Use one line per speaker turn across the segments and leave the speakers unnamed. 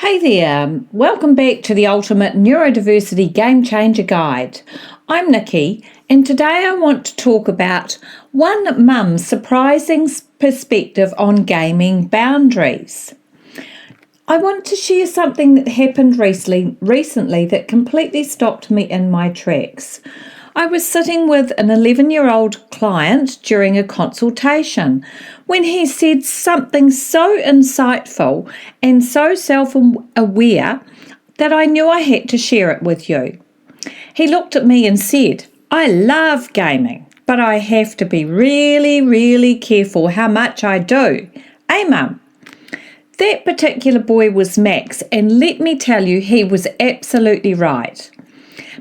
Hey there, welcome back to the Ultimate Neurodiversity Game Changer Guide. I'm Nikki, and today I want to talk about one mum's surprising perspective on gaming boundaries. I want to share something that happened recently that completely stopped me in my tracks. I was sitting with an 11-year-old client during a consultation when he said something so insightful and so self-aware that I knew I had to share it with you. He looked at me and said, "I love gaming, but I have to be really, really careful how much I do. Hey, Mum." That particular boy was Max, and let me tell you, he was absolutely right.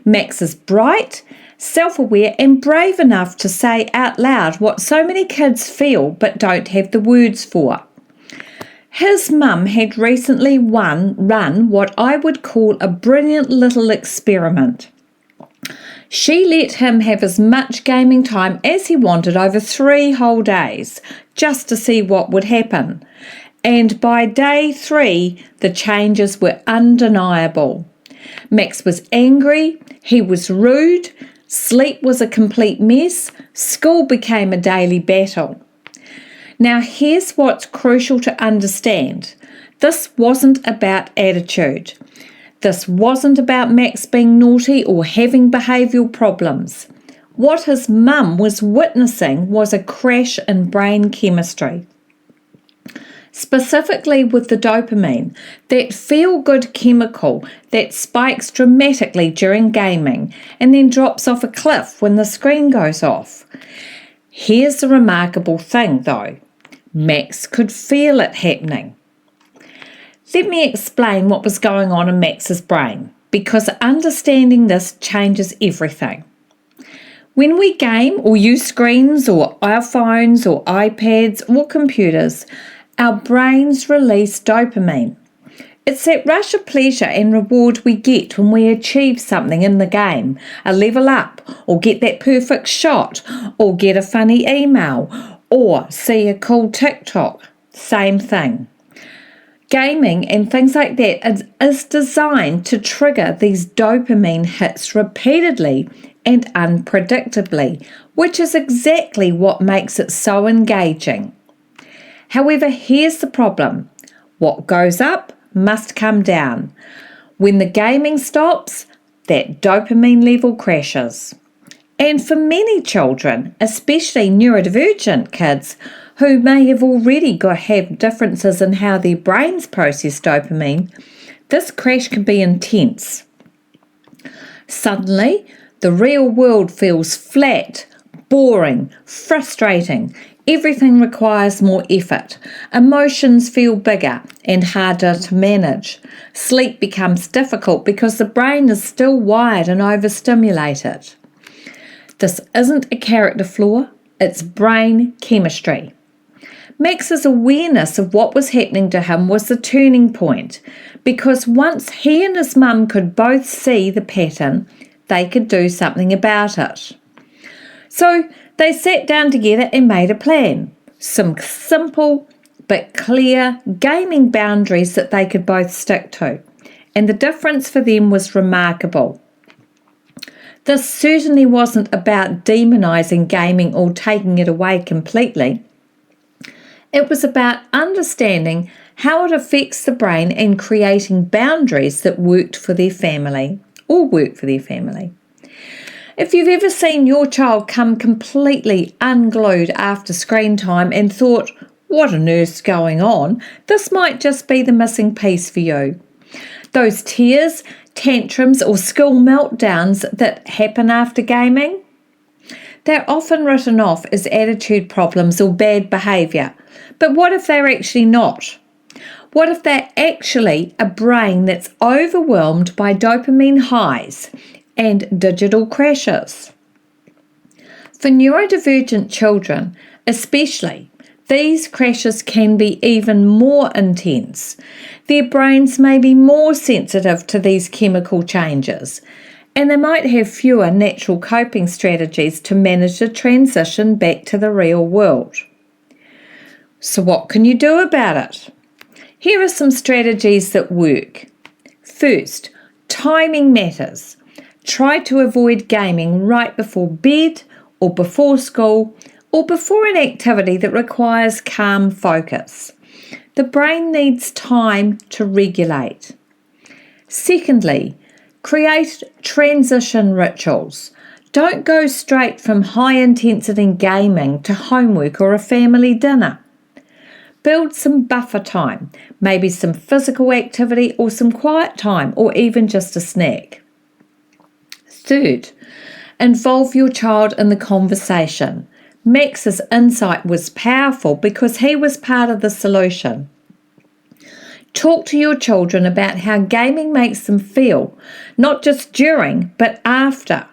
Max is bright, self-aware and brave enough to say out loud what so many kids feel but don't have the words for. His mum had recently run what I would call a brilliant little experiment. She let him have as much gaming time as he wanted over 3 whole days, just to see what would happen. And by day 3, the changes were undeniable. Max was angry, he was rude, sleep was a complete mess, school became a daily battle. Now here's what's crucial to understand. This wasn't about attitude. This wasn't about Max being naughty or having behavioural problems. What his mum was witnessing was a crash in brain chemistry. Specifically with the dopamine, that feel-good chemical that spikes dramatically during gaming and then drops off a cliff when the screen goes off. Here's the remarkable thing though. Max could feel it happening. Let me explain what was going on in Max's brain, because understanding this changes everything. When we game or use screens or our phones or iPads or computers, our brains release dopamine. It's that rush of pleasure and reward we get when we achieve something in the game, a level up, or get that perfect shot, or get a funny email, or see a cool TikTok. Same thing. Gaming and things like that is designed to trigger these dopamine hits repeatedly and unpredictably, which is exactly what makes it so engaging. However, here's the problem. What goes up must come down. When the gaming stops, that dopamine level crashes. And for many children, especially neurodivergent kids who may have already have differences in how their brains process dopamine, this crash can be intense. Suddenly, the real world feels flat, boring, frustrating. Everything requires more effort. Emotions feel bigger and harder to manage. Sleep becomes difficult because the brain is still wired and overstimulated. This isn't a character flaw, it's brain chemistry. Max's awareness of what was happening to him was the turning point, because once he and his mum could both see the pattern, they could do something about it. So they sat down together and made a plan. Some simple but clear gaming boundaries that they could both stick to. And the difference for them was remarkable. This certainly wasn't about demonising gaming or taking it away completely. It was about understanding how it affects the brain and creating boundaries that worked for their family or work for their family. If you've ever seen your child come completely unglued after screen time and thought, "What on earth's going on?" this might just be the missing piece for you. Those tears, tantrums or school meltdowns that happen after gaming, they're often written off as attitude problems or bad behaviour. But what if they're actually not? What if they're actually a brain that's overwhelmed by dopamine highs and digital crashes? For neurodivergent children, especially, these crashes can be even more intense. Their brains may be more sensitive to these chemical changes, and they might have fewer natural coping strategies to manage the transition back to the real world. So what can you do about it? Here are some strategies that work. First, timing matters. Try to avoid gaming right before bed or before school or before an activity that requires calm focus. The brain needs time to regulate. Secondly, create transition rituals. Don't go straight from high-intensity gaming to homework or a family dinner. Build some buffer time, maybe some physical activity or some quiet time or even just a snack. Third, involve your child in the conversation. Max's insight was powerful because he was part of the solution. Talk to your children about how gaming makes them feel, not just during, but after.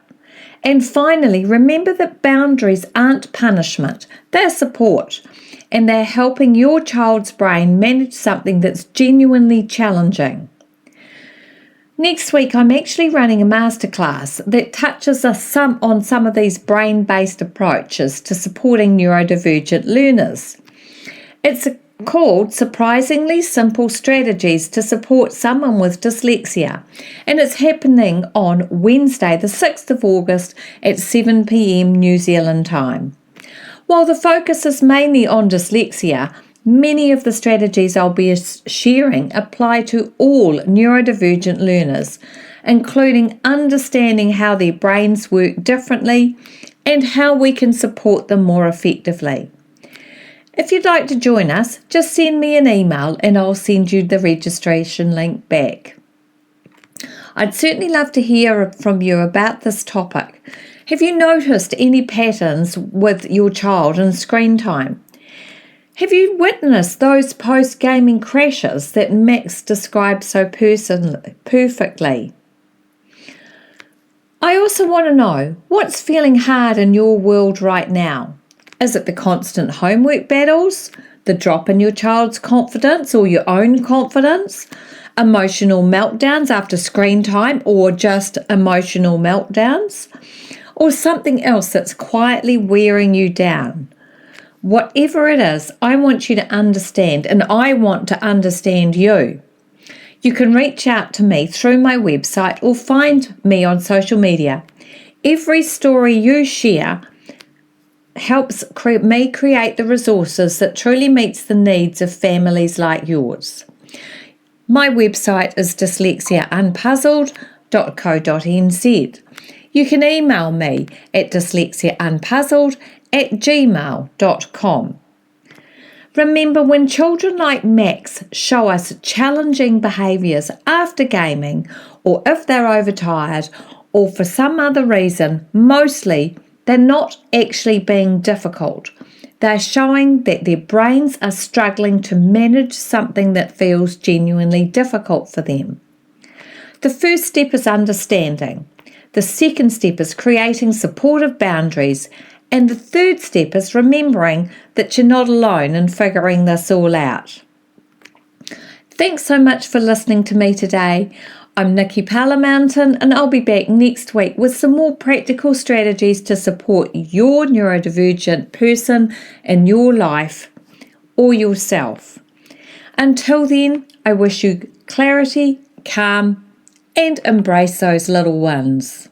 And finally, remember that boundaries aren't punishment, they're support, and they're helping your child's brain manage something that's genuinely challenging. Next week, I'm actually running a masterclass that touches on some of these brain-based approaches to supporting neurodivergent learners. It's called Surprisingly Simple Strategies to Support Someone with Dyslexia, and it's happening on Wednesday, the 6th of August at 7 p.m. New Zealand time. While the focus is mainly on dyslexia, many of the strategies I'll be sharing apply to all neurodivergent learners, including understanding how their brains work differently and how we can support them more effectively. If you'd like to join us, just send me an email and I'll send you the registration link back. I'd certainly love to hear from you about this topic. Have you noticed any patterns with your child and screen time? Have you witnessed those post-gaming crashes that Max described so perfectly? I also want to know what's feeling hard in your world right now. Is it the constant homework battles, the drop in your child's confidence or your own confidence, emotional meltdowns after screen time or just emotional meltdowns, or something else that's quietly wearing you down? Whatever it is, I want you to understand, and I want to understand you. You can reach out to me through my website or find me on social media. Every story you share helps me create the resources that truly meets the needs of families like yours. My website is dyslexiaunpuzzled.co.nz. You can email me at dyslexiaunpuzzled@gmail.com. Remember, when children like Max show us challenging behaviours after gaming, or if they're overtired, or for some other reason, mostly they're not actually being difficult. They're showing that their brains are struggling to manage something that feels genuinely difficult for them. The first step is understanding. The second step is creating supportive boundaries. And the third step is remembering that you're not alone in figuring this all out. Thanks so much for listening to me today. I'm Nikki Palamountain, and I'll be back next week with some more practical strategies to support your neurodivergent person in your life or yourself. Until then, I wish you clarity, calm, and embrace those little ones.